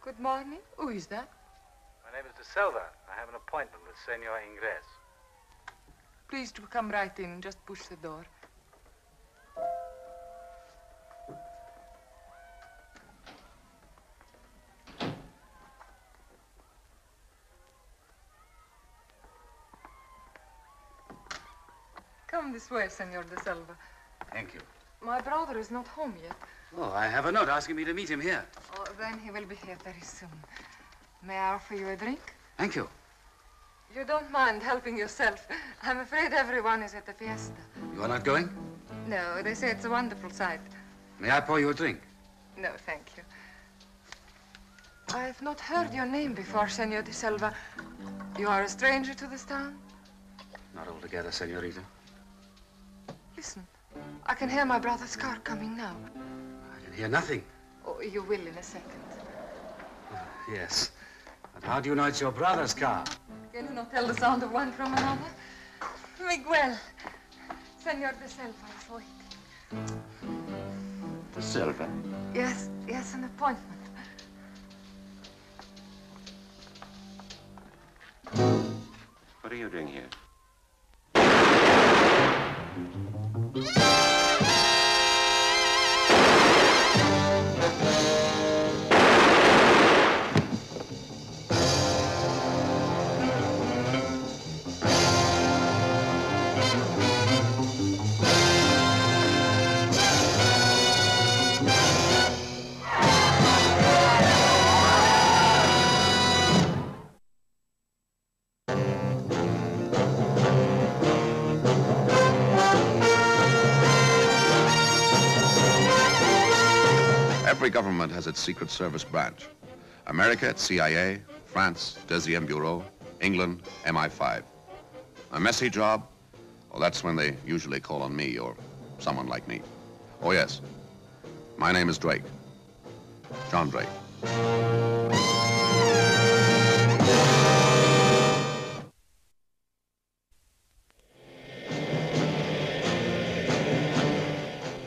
Good morning. Who is that? My name is De Silva. I have an appointment with Senor Ingres. Please to come right in. Just push the door. Come this way, Senor De Silva. Thank you. My brother is not home yet. Oh, I have a note asking me to meet him here. Oh, then he will be here very soon. May I offer you a drink? Thank you. You don't mind helping yourself. I'm afraid everyone is at the fiesta. You are not going? No, they say it's a wonderful sight. May I pour you a drink? No, thank you. I have not heard your name before, Senor De Silva. You are a stranger to this town? Not altogether, senorita. Listen, I can hear my brother's car coming now. I can hear nothing. Oh, you will in a second. Yes. But how do you know it's your brother's car? Can you not tell the sound of one from another? Miguel. Senor De Silva is waiting. De Silva? Yes, an appointment. What are you doing here? Every government has its Secret Service branch. America, its CIA, France, Deuxième Bureau, England, MI5. A messy job? Well, that's when they usually call on me or someone like me. Oh, yes. My name is Drake. John Drake.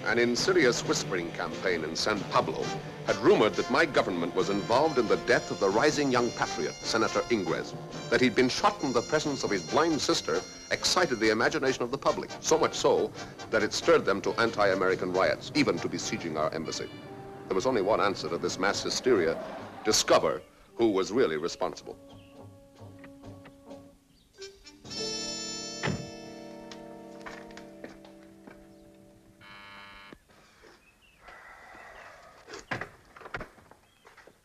An insidious whispering campaign in San Pablo had rumored that my government was involved in the death of the rising young patriot, Senator Ingres. That he'd been shot in the presence of his blind sister excited the imagination of the public, so much so that it stirred them to anti-American riots, even to besieging our embassy. There was only one answer to this mass hysteria: discover who was really responsible.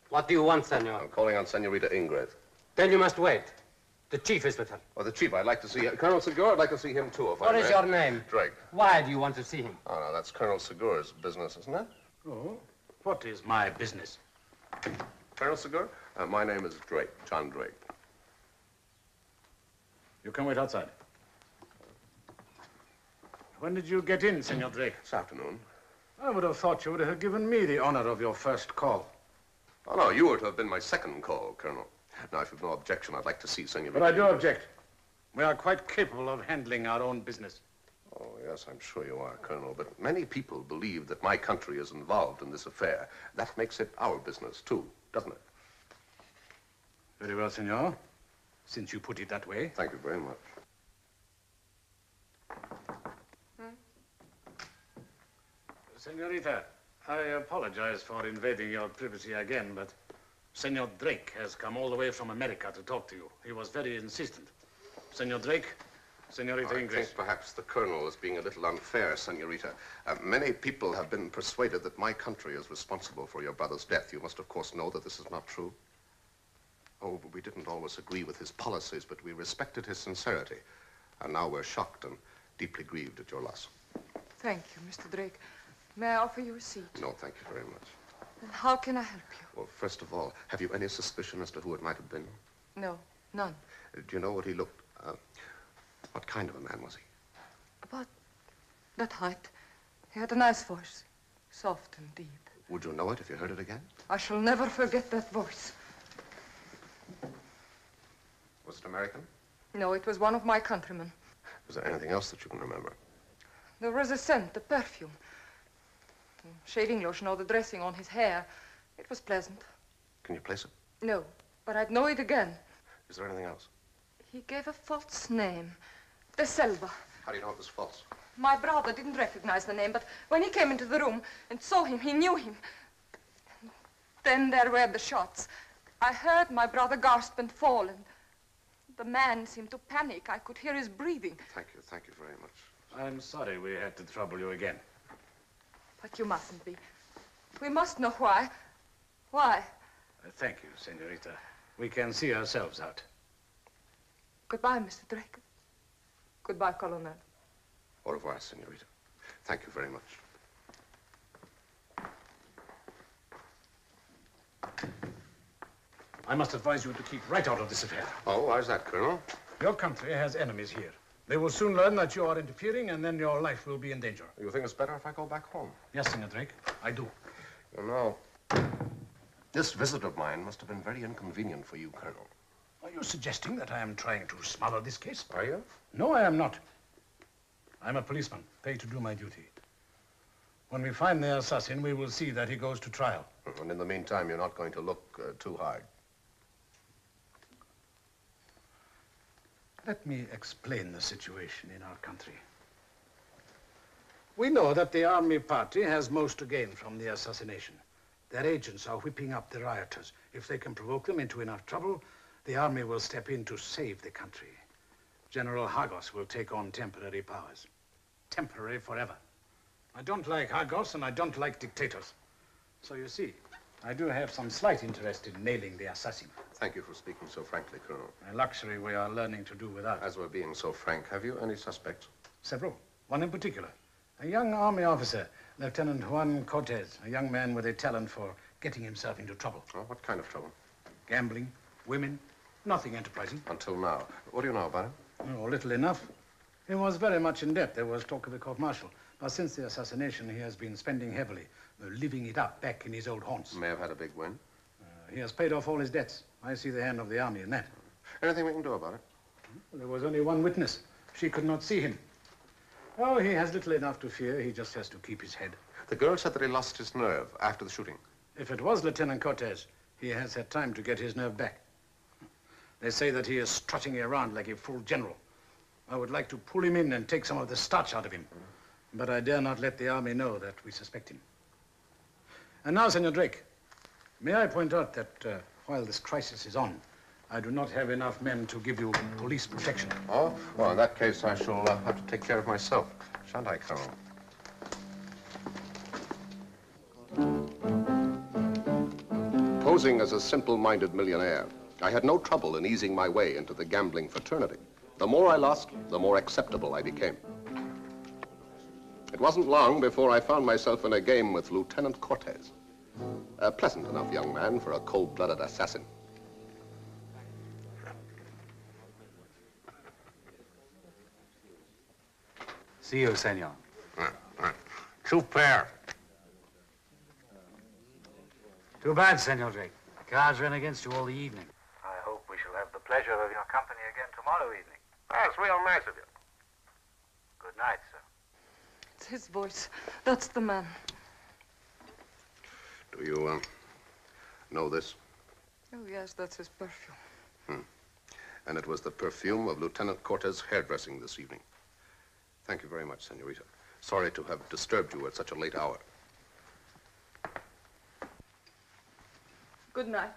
What do you want, senor? I'm calling on Senorita Ingres. Then you must wait. The chief is with her. Oh, the chief, I'd like to see Colonel Segura. I'd like to see him, too, if I may. What is your name? Drake. Why do you want to see him? Oh, no, that's Colonel Segura's business, isn't it? Oh, what is my business? Colonel Segura? My name is Drake, John Drake. You can wait outside. When did you get in, Senor Drake? This afternoon. I would have thought you would have given me the honor of your first call. Oh, no, you were to have been my second call, Colonel. Now, if you've no objection, I'd like to see Senorita. But I do object. We are quite capable of handling our own business. Oh, yes, I'm sure you are, Colonel. But many people believe that my country is involved in this affair. That makes it our business, too, doesn't it? Very well, senor. Since you put it that way. Thank you very much. Senorita, I apologize for invading your privacy again, but Senor Drake has come all the way from America to talk to you. He was very insistent. Senor Drake, Senorita Ingres. I think perhaps the Colonel is being a little unfair, Senorita. Many people have been persuaded that my country is responsible for your brother's death. You must, of course, know that this is not true. Oh, we didn't always agree with his policies, but we respected his sincerity. And now we're shocked and deeply grieved at your loss. Thank you, Mr. Drake. May I offer you a seat? No, thank you very much. And how can I help you? Well, first of all, have you any suspicion as to who it might have been? No, none. Do you know what he looked... what kind of a man was he? About that height. He had a nice voice, soft and deep. Would you know it if you heard it again? I shall never forget that voice. Was it American? No, it was one of my countrymen. Was there anything else that you can remember? There was a scent, a perfume. Shaving lotion or the dressing on his hair. It was pleasant. Can you place it? No, but I'd know it again. Is there anything else? He gave a false name. De Silva. How do you know it was false? My brother didn't recognize the name, but when he came into the room and saw him, he knew him. Then there were the shots. I heard my brother gasp and fall, and the man seemed to panic. I could hear his breathing. Thank you very much. I'm sorry we had to trouble you again. But you mustn't be. We must know why. Why? Thank you, senorita. We can see ourselves out. Goodbye, Mr. Drake. Goodbye, Colonel. Au revoir, senorita. Thank you very much. I must advise you to keep right out of this affair. Oh, why is that, Colonel? Your country has enemies here. They will soon learn that you are interfering, and then your life will be in danger. You think it's better if I go back home? Yes, Senor Drake, I do. You know, this visit of mine must have been very inconvenient for you, Colonel. Are you suggesting that I am trying to smother this case? Are you? No, I am not. I'm a policeman, paid to do my duty. When we find the assassin, we will see that he goes to trial. And in the meantime, you're not going to look too hard. Let me explain the situation in our country. We know that the army party has most to gain from the assassination. Their agents are whipping up the rioters. If they can provoke them into enough trouble, the army will step in to save the country. General Hagos will take on temporary powers. Temporary forever. I don't like Hagos, and I don't like dictators. So you see, I do have some slight interest in nailing the assassin. Thank you for speaking so frankly, Colonel. A luxury we are learning to do without. As we're being so frank, have you any suspects? Several. One in particular. A young army officer, Lieutenant Juan Cortez, a young man with a talent for getting himself into trouble. Oh, what kind of trouble? Gambling, women, nothing enterprising. Until now. What do you know about him? Oh, little enough. He was very much in debt. There was talk of a court-martial. But since the assassination, he has been spending heavily, living it up back in his old haunts. May have had a big win. He has paid off all his debts. I see the hand of the army in that. Anything we can do about it? There was only one witness. She could not see him. Oh, he has little enough to fear. He just has to keep his head. The girl said that he lost his nerve after the shooting. If it was Lieutenant Cortez, he has had time to get his nerve back. They say that he is strutting around like a full general. I would like to pull him in and take some of the starch out of him. But I dare not let the army know that we suspect him. And now, Senor Drake, may I point out that while this crisis is on, I do not have enough men to give you police protection. Oh? Well, in that case, I shall have to take care of myself. Shan't I, Colonel? Posing as a simple-minded millionaire, I had no trouble in easing my way into the gambling fraternity. The more I lost, the more acceptable I became. It wasn't long before I found myself in a game with Lieutenant Cortez. A pleasant enough young man for a cold-blooded assassin. See you, senor. Super. Too bad, Senor Drake. The cards ran against you all the evening. I hope we shall have the pleasure of your company again tomorrow evening. That's real nice of you. Good night, sir. It's his voice. That's the man. Do you, know this? Oh, yes, that's his perfume. And it was the perfume of Lieutenant Cortez's hairdressing this evening. Thank you very much, senorita. Sorry to have disturbed you at such a late hour. Good night.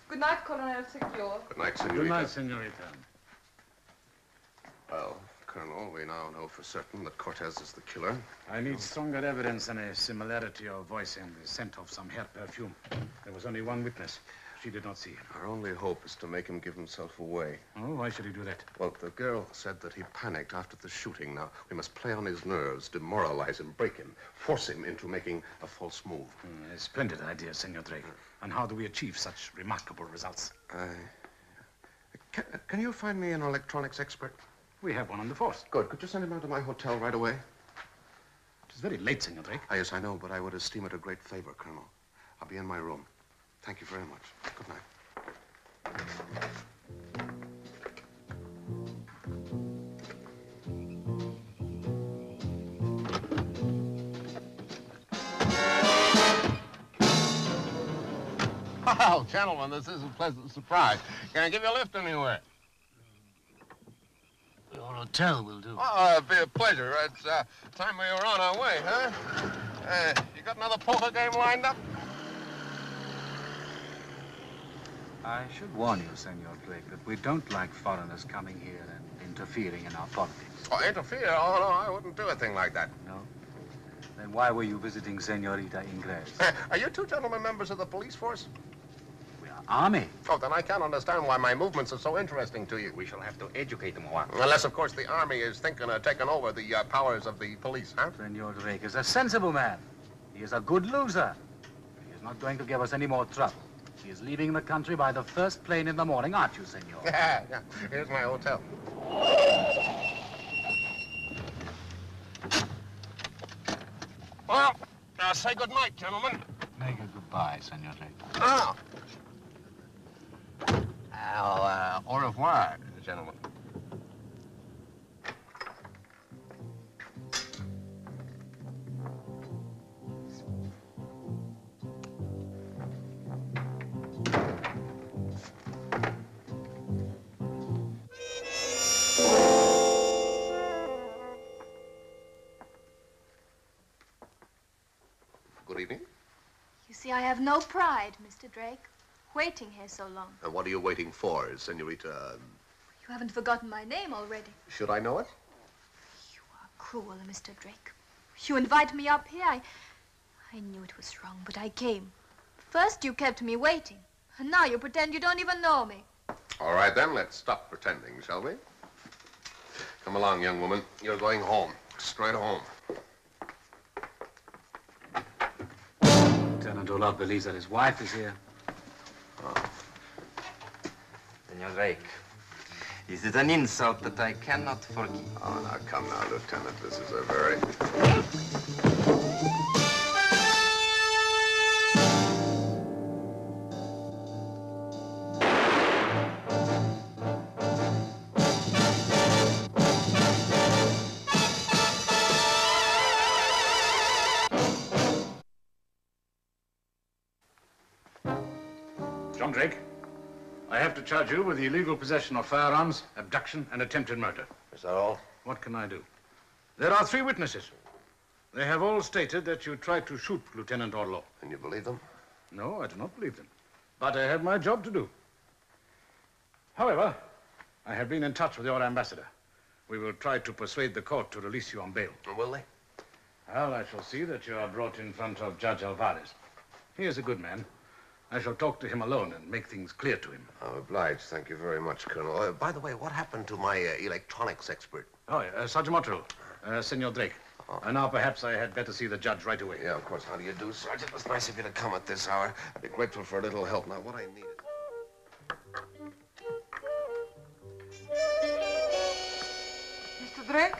Good night, Colonel Secure. Good night, senorita. Good night, senorita. Well, Colonel, we now know for certain that Cortez is the killer. I need stronger evidence than a similarity of voice and the scent of some hair perfume. There was only one witness. She did not see him. Our only hope is to make him give himself away. Oh, why should he do that? Well, the girl said that he panicked after the shooting. Now, we must play on his nerves, demoralize him, break him, force him into making a false move. A splendid idea, Senor Drake. And how do we achieve such remarkable results? Can you find me an electronics expert? We have one on the force. Good. Could you send him out to my hotel right away? It is very late, Senor Drake. Yes, I know, but I would esteem it a great favor, Colonel. I'll be in my room. Thank you very much. Good night. Well, gentlemen, this is a pleasant surprise. Can I give you a lift anywhere? Your hotel will do. Oh, it'd be a pleasure. It's time we were on our way, huh? You got another poker game lined up? I should warn you, Senor Drake, that we don't like foreigners coming here and interfering in our politics. Oh, interfere? Oh, no, I wouldn't do a thing like that. No? Then why were you visiting Senorita Ingres? Are you two gentlemen members of the police force? We are army. Oh, then I can't understand why my movements are so interesting to you. We shall have to educate them a while. Unless, of course, the army is thinking of taking over the powers of the police, huh? Senor Drake is a sensible man. He is a good loser. He is not going to give us any more trouble. He is leaving the country by the first plane in the morning, aren't you, senor? Yeah. Here's my hotel. Well, say good night, gentlemen. Make a goodbye, Senor Drake. Ah. Au revoir, gentlemen. Good evening. You see, I have no pride, Mr. Drake, waiting here so long. And what are you waiting for, Senorita? You haven't forgotten my name already. Should I know it? You are cruel, Mr. Drake. You invite me up here. I knew it was wrong, but I came. First you kept me waiting, and now you pretend you don't even know me. All right, then, let's stop pretending, shall we? Come along, young woman. You're going home. Straight home. Lieutenant Olaf believes that his wife is here. Senor Drake, is it an insult that I cannot forgive? Oh, now, come now, Lieutenant. This is a very... John Drake, I have to charge you with the illegal possession of firearms, abduction, and attempted murder. Is that all? What can I do? There are 3 witnesses. They have all stated that you tried to shoot Lieutenant Orlow. And you believe them? No, I do not believe them. But I have my job to do. However, I have been in touch with your ambassador. We will try to persuade the court to release you on bail. Will they? Well, I shall see that you are brought in front of Judge Alvarez. He is a good man. I shall talk to him alone and make things clear to him. I'm obliged. Thank you very much, Colonel. By the way, what happened to my electronics expert? Oh, Sergeant Mottrell, Senor Drake. Now perhaps I had better see the judge right away. Yeah, of course. How do you do, Sergeant? It's nice of you to come at this hour. I'd be grateful for a little help. Now, what I need is... Mr. Drake?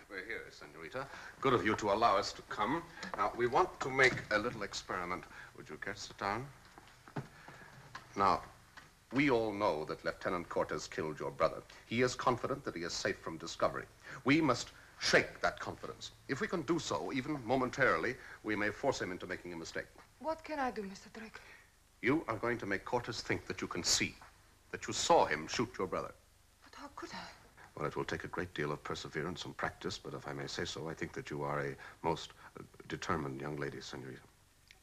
We're here, Senorita. Good of you to allow us to come. Now, we want to make a little experiment. Would you care to sit down? Now, we all know that Lieutenant Cortez killed your brother. He is confident that he is safe from discovery. We must shake that confidence. If we can do so, even momentarily, we may force him into making a mistake. What can I do, Mr. Drake? You are going to make Cortez think that you can see, that you saw him shoot your brother. But how could I? Well, it will take a great deal of perseverance and practice, but if I may say so, I think that you are a most determined young lady, Senorita.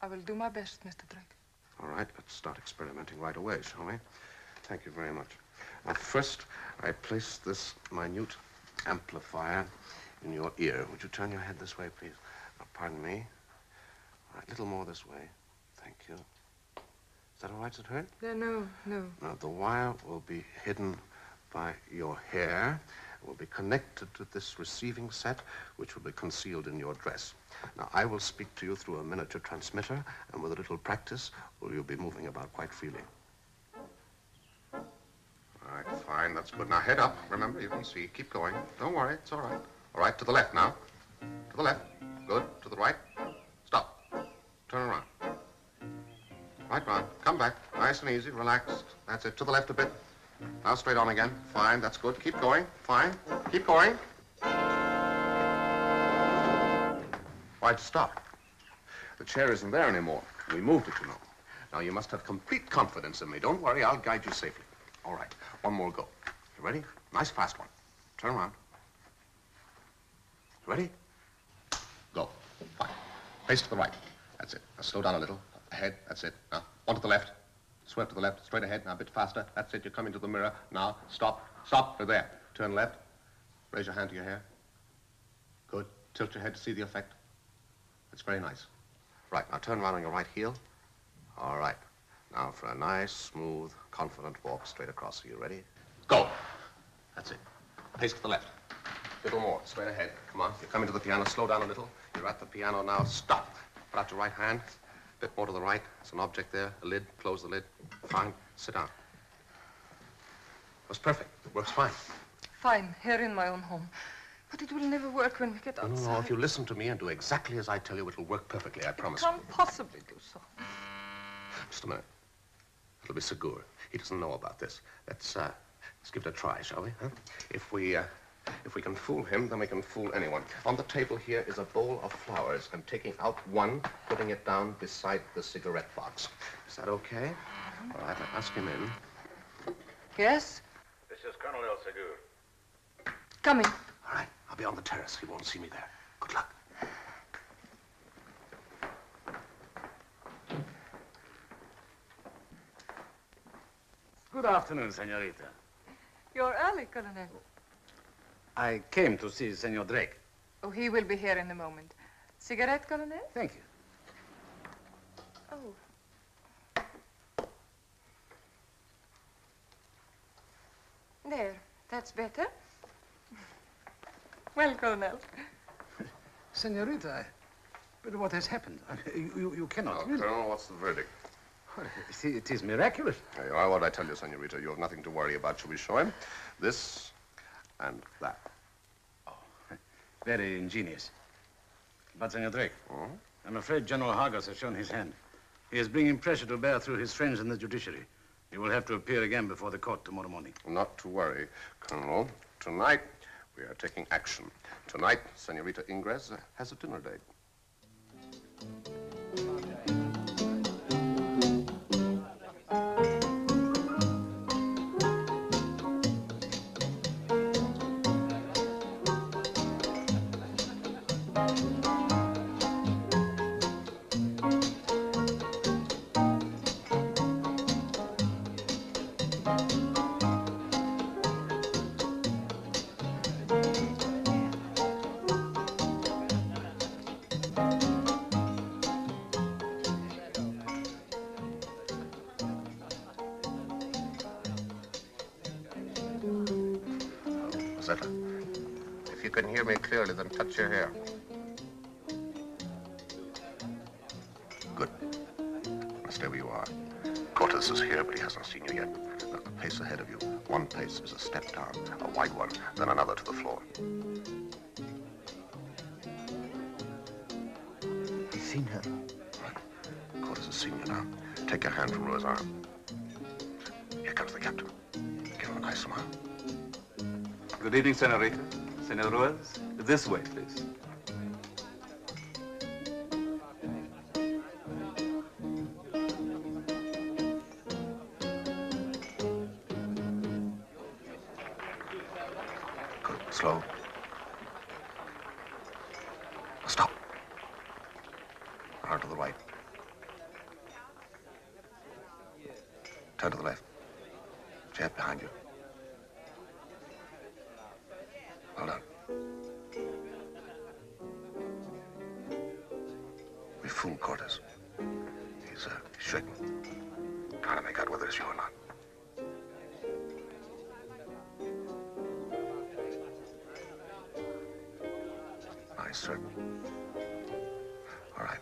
I will do my best, Mr. Drake. All right, let's start experimenting right away, shall we? Thank you very much. Now, first, I place this minute amplifier in your ear. Would you turn your head this way, please? Now, pardon me. All right, a little more this way. Thank you. Is that all right? Does it hurt? No. Now, the wire will be hidden by your hair. It will be connected to this receiving set, which will be concealed in your dress. Now, I will speak to you through a miniature transmitter, and with a little practice, you'll be moving about quite freely. All right, fine. That's good. Now, head up. Remember, you can see. Keep going. Don't worry. It's all right. All right, to the left now. To the left. Good. To the right. Stop. Turn around. Right round. Come back. Nice and easy. Relaxed. That's it. To the left a bit. Now straight on again. Fine. That's good. Keep going. Fine. Keep going. Why'd you stop? The chair isn't there anymore. We moved it, you know. Now, you must have complete confidence in me. Don't worry, I'll guide you safely. All right, one more go. You ready? Nice fast one. Turn around. Ready? Go. Fine. Face to the right. That's it. Now slow down a little. Ahead. That's it. Now, one to the left. Swerve to the left. Straight ahead. Now, a bit faster. That's it. You're coming to the mirror. Now, stop. Stop. You're there. Turn left. Raise your hand to your hair. Good. Tilt your head to see the effect. It's very nice. Right. Now, turn around on your right heel. All right. Now, for a nice, smooth, confident walk straight across. Are you ready? Go. That's it. Pace to the left. A little more. Straight ahead. Come on. You're coming to the piano. Slow down a little. You're at the piano now. Stop. Put out your right hand. A bit more to the right. There's an object there. A lid. Close the lid. Fine. Sit down. It was perfect. It works fine. Fine, here in my own home. But it will never work when we get outside. No. If you listen to me and do exactly as I tell you, it'll work perfectly. I promise. It can't possibly do so. Just a minute. It'll be Segur. He doesn't know about this. Let's give it a try, shall we? Huh? If we can fool him, then we can fool anyone. On the table here is a bowl of flowers. I'm taking out one, putting it down beside the cigarette box. Is that okay? All right, I'll ask him in. Yes? This is Colonel Segur. Coming. All right, I'll be on the terrace. He won't see me there. Good luck. Good afternoon, senorita. You're early, Colonel. I came to see Senor Drake. Oh, he will be here in a moment. Cigarette, Colonel? Thank you. Oh. There, that's better. Well, Colonel. Senorita, but what has happened? You cannot really... Colonel, what's the verdict? It is miraculous. There you are. What I tell you, senorita, you have nothing to worry about. Shall we show him? This and that. Oh, very ingenious. But, Senor Drake, I'm afraid General Hargis has shown his hand. He is bringing pressure to bear through his friends in the judiciary. He will have to appear again before the court tomorrow morning. Not to worry, Colonel. Tonight, we are taking action. Tonight, Senorita Ingres has a dinner date. Josetta, if you can hear me clearly, then touch your hair. Good. Now stay where you are. Cortez is here, but he hasn't seen you yet. Now, a pace ahead of you. One pace is a step down, a wide one, then another to the floor. He's seen her. Right. Cortez has seen you now. Take your hand from Rua's arm. Here comes the captain. Give him a nice smile. Good evening, Senorita. Senor Ruiz, this way, please. Good. Slow. Stop. Arm to the right. Turn to the left. Jab behind you. Well done. We fooled Cortez. He's shaking. Trying to make out whether it's you or not. Nice, sir. All right.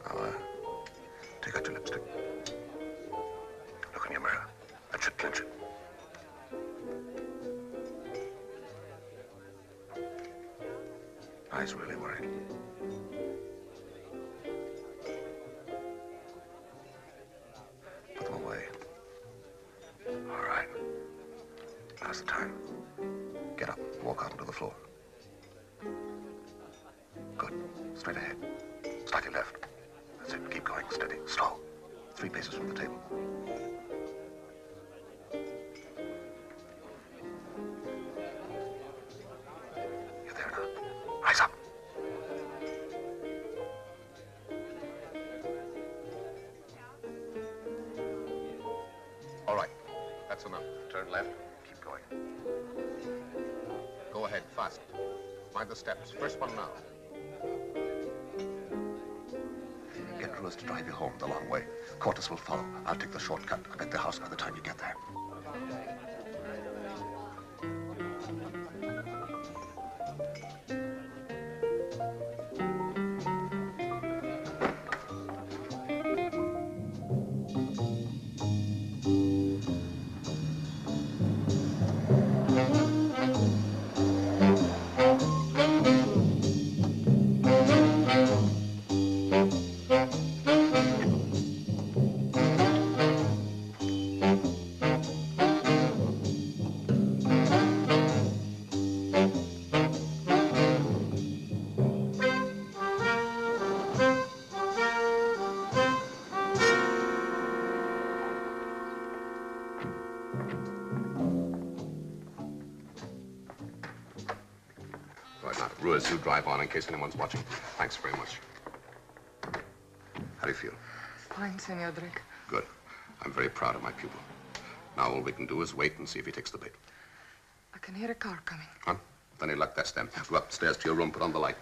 Now, take out your lipstick. Look in your mirror. That should clinch it. Eyes really worried. Put them away. All right. Now's the time. Get up. Walk out onto the floor. Good. Straight ahead. Slightly left. That's it. Keep going. Steady. Slow. 3 paces from the table. You're there now. Rise up. All right. That's enough. Turn left. Keep going. Go ahead, fast. Mind the steps. First one now. Get Ruiz to drive you home the long way. Cortes will follow. I'll take the shortcut. I'll be at the house by the time you get there. Right now, Ruiz, you drive on in case anyone's watching. Thanks very much. How do you feel? Fine, Senor Drake. Good. I'm very proud of my pupil. Now all we can do is wait and see if he takes the bait. I can hear a car coming. Huh? With any luck, that's them. Go upstairs to your room, put on the light.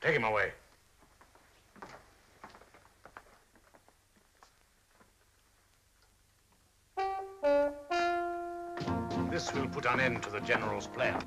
Take him away. This will put an end to the General's plan.